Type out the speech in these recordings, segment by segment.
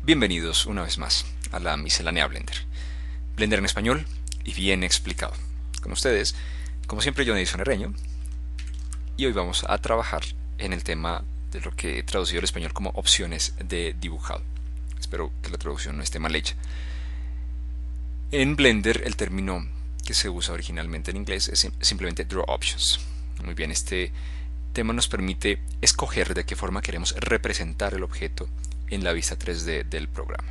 Bienvenidos una vez más a la miscelánea Blender. Blender en español y bien explicado. Con ustedes, como siempre, yo Edison Herreño, y hoy vamos a trabajar en el tema de lo que he traducido al español como opciones de dibujado. Espero que la traducción no esté mal hecha. En Blender el término que se usa originalmente en inglés es simplemente Draw Options. Muy bien, este tema nos permite escoger de qué forma queremos representar el objeto en la vista 3D del programa.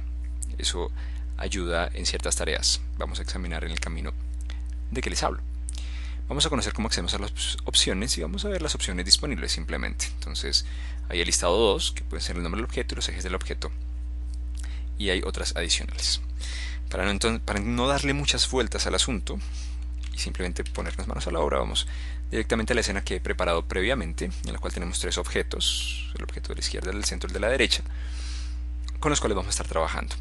Eso ayuda en ciertas tareas. Vamos a examinar en el camino de que les hablo. Vamos a conocer cómo accedemos a las opciones y vamos a ver las opciones disponibles simplemente. Entonces, hay el listado 2, que puede ser el nombre del objeto y los ejes del objeto, y hay otras adicionales. Para no darle muchas vueltas al asunto y simplemente ponernos manos a la obra, vamos directamente a la escena que he preparado previamente, en la cual tenemos tres objetos, el objeto de la izquierda, el del centro y el de la derecha, con los cuales vamos a estar trabajando.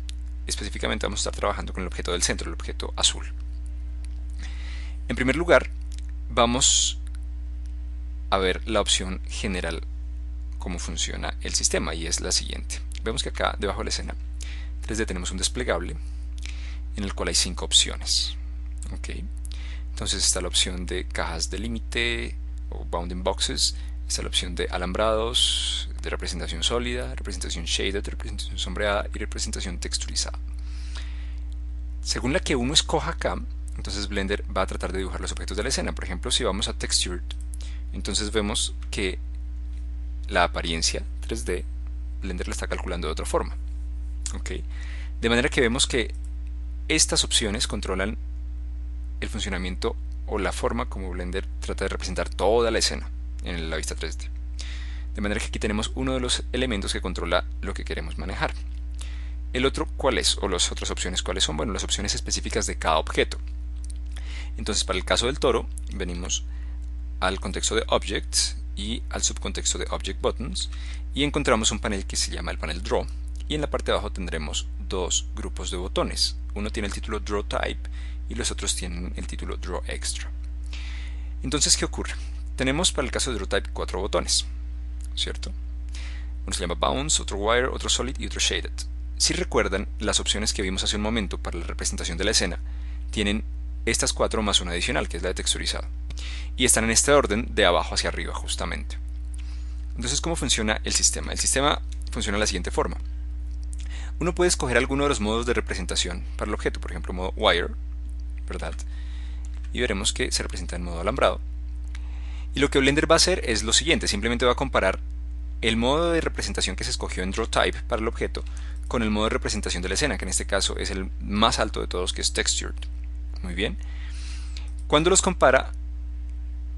Específicamente vamos a estar trabajando con el objeto del centro, el objeto azul. En primer lugar, vamos a ver la opción general, cómo funciona el sistema, y es la siguiente. Vemos que acá debajo de la escena 3D tenemos un desplegable en el cual hay 5 opciones. ¿Okay? Entonces está la opción de cajas de límite o bounding boxes, está la opción de alambrados, de representación sólida, representación shaded, representación sombreada y representación texturizada. Según la que uno escoja acá, entonces Blender va a tratar de dibujar los objetos de la escena. Por ejemplo, si vamos a Textured, entonces vemos que la apariencia 3D Blender la está calculando de otra forma. ¿Okay? De manera que vemos que estas opciones controlan el funcionamiento o la forma como Blender trata de representar toda la escena en la vista 3D. De manera que aquí tenemos uno de los elementos que controla lo que queremos manejar. El otro, ¿cuál es? O las otras opciones, ¿cuáles son? Bueno, las opciones específicas de cada objeto. Entonces, para el caso del toro, venimos al contexto de Objects y al subcontexto de Object Buttons y encontramos un panel que se llama el panel Draw, y en la parte de abajo tendremos dos grupos de botones. Uno tiene el título Draw Type y los otros tienen el título Draw Extra. Entonces, ¿qué ocurre? Tenemos para el caso de Draw Type 4 botones, ¿cierto? Uno se llama Bounce, otro Wire, otro Solid y otro Shaded. Si recuerdan, las opciones que vimos hace un momento para la representación de la escena tienen estas 4 más una adicional, que es la de texturizado, y están en este orden de abajo hacia arriba justamente. Entonces, ¿cómo funciona el sistema? El sistema funciona de la siguiente forma. Uno puede escoger alguno de los modos de representación para el objeto, por ejemplo, modo Wire, ¿verdad? Y veremos que se representa en modo alambrado. Y lo que Blender va a hacer es lo siguiente, simplemente va a comparar el modo de representación que se escogió en Draw Type para el objeto con el modo de representación de la escena, que en este caso es el más alto de todos, que es Textured. Muy bien. Cuando los compara,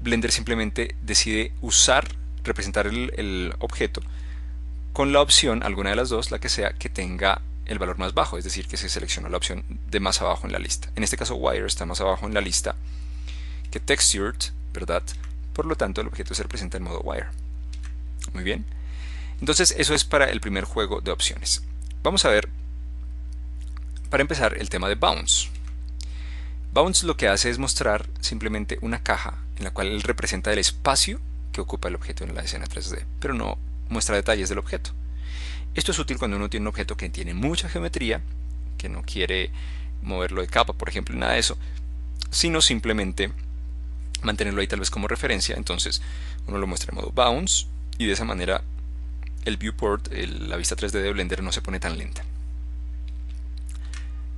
Blender simplemente decide representar el objeto con la opción, alguna de las dos, la que sea, que tenga el valor más bajo, es decir, que se selecciona la opción de más abajo en la lista. En este caso, Wire está más abajo en la lista que Textured, ¿verdad? Por lo tanto, el objeto se representa en modo Wire. Muy bien. Entonces, eso es para el primer juego de opciones. Vamos a ver, para empezar, el tema de Bounce. Bounce lo que hace es mostrar simplemente una caja en la cual él representa el espacio que ocupa el objeto en la escena 3D, pero no muestra detalles del objeto. Esto es útil cuando uno tiene un objeto que tiene mucha geometría, que no quiere moverlo de capa, por ejemplo, nada de eso, sino simplemente mantenerlo ahí tal vez como referencia. Entonces uno lo muestra en modo Bounce y de esa manera el viewport, la vista 3D de Blender, no se pone tan lenta.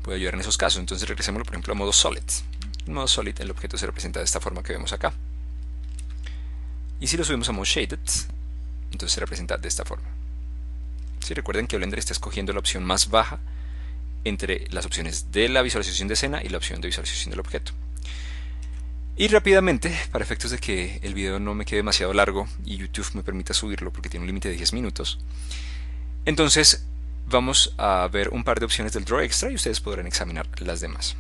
Puede ayudar en esos casos. Entonces regresémoslo por ejemplo a modo Solid. En modo Solid el objeto se representa de esta forma que vemos acá. Y si lo subimos a modo Shaded, entonces se representa de esta forma. Si recuerden que Blender está escogiendo la opción más baja entre las opciones de la visualización de escena y la opción de visualización del objeto. Y rápidamente, para efectos de que el video no me quede demasiado largo y YouTube me permita subirlo porque tiene un límite de 10 minutos, entonces vamos a ver un par de opciones del Draw Extra y ustedes podrán examinar las demás.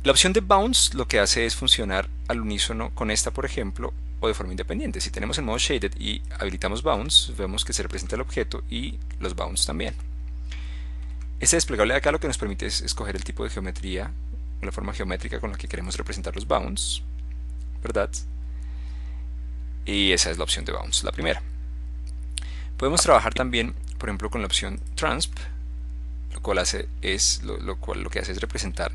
La opción de Bounce lo que hace es funcionar al unísono con esta, por ejemplo, o de forma independiente. Si tenemos el modo Shaded y habilitamos Bounce, vemos que se representa el objeto y los Bounce también. Este desplegable de acá lo que nos permite es escoger el tipo de geometría, la forma geométrica con la que queremos representar los Bounce, ¿verdad? Y esa es la opción de Bounce, la primera. Podemos trabajar también por ejemplo, con la opción Transp, lo cual lo que hace es representar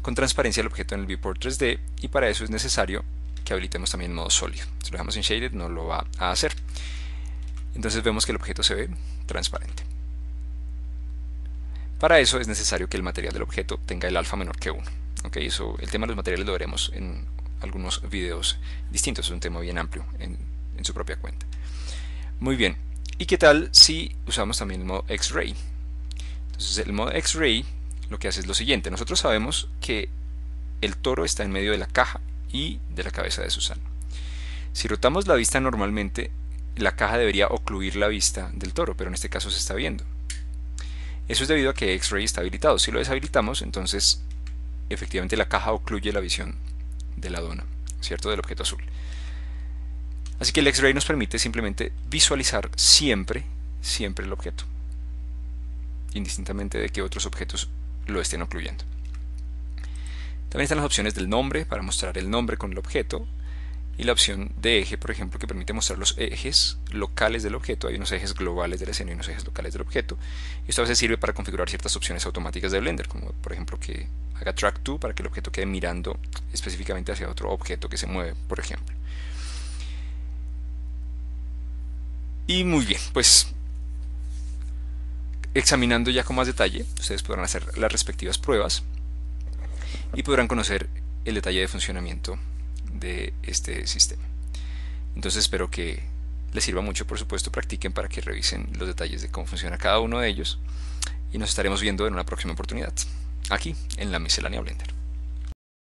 con transparencia el objeto en el viewport 3D, y para eso es necesario que habilitemos también el modo sólido. Si lo dejamos en Shaded no lo va a hacer. Entonces vemos que el objeto se ve transparente. Para eso es necesario que el material del objeto tenga el alfa menor que 1. ¿Okay? El tema de los materiales lo veremos en algunos videos distintos, es un tema bien amplio en su propia cuenta. Muy bien, ¿y qué tal si usamos también el modo X-Ray? Entonces el modo X-Ray lo que hace es lo siguiente: nosotros sabemos que el toro está en medio de la caja y de la cabeza de Susana. Si rotamos la vista normalmente, la caja debería ocluir la vista del toro, pero en este caso se está viendo. Eso es debido a que X-Ray está habilitado. Si lo deshabilitamos, entonces efectivamente la caja ocluye la visión de la dona, ¿cierto?, del objeto azul. Así que el X-Ray nos permite simplemente visualizar siempre el objeto, indistintamente de que otros objetos lo estén ocluyendo. También están las opciones del nombre para mostrar el nombre con el objeto, y la opción de eje, por ejemplo, que permite mostrar los ejes locales del objeto. Hay unos ejes globales de la escena y unos ejes locales del objeto. Y esto a veces sirve para configurar ciertas opciones automáticas de Blender, como por ejemplo que haga track to para que el objeto quede mirando específicamente hacia otro objeto que se mueve, por ejemplo. Y muy bien, pues examinando ya con más detalle, ustedes podrán hacer las respectivas pruebas y podrán conocer el detalle de funcionamiento de este sistema. Entonces espero que les sirva mucho. Por supuesto, practiquen para que revisen los detalles de cómo funciona cada uno de ellos, y nos estaremos viendo en una próxima oportunidad aquí en la Miscelánea Blender.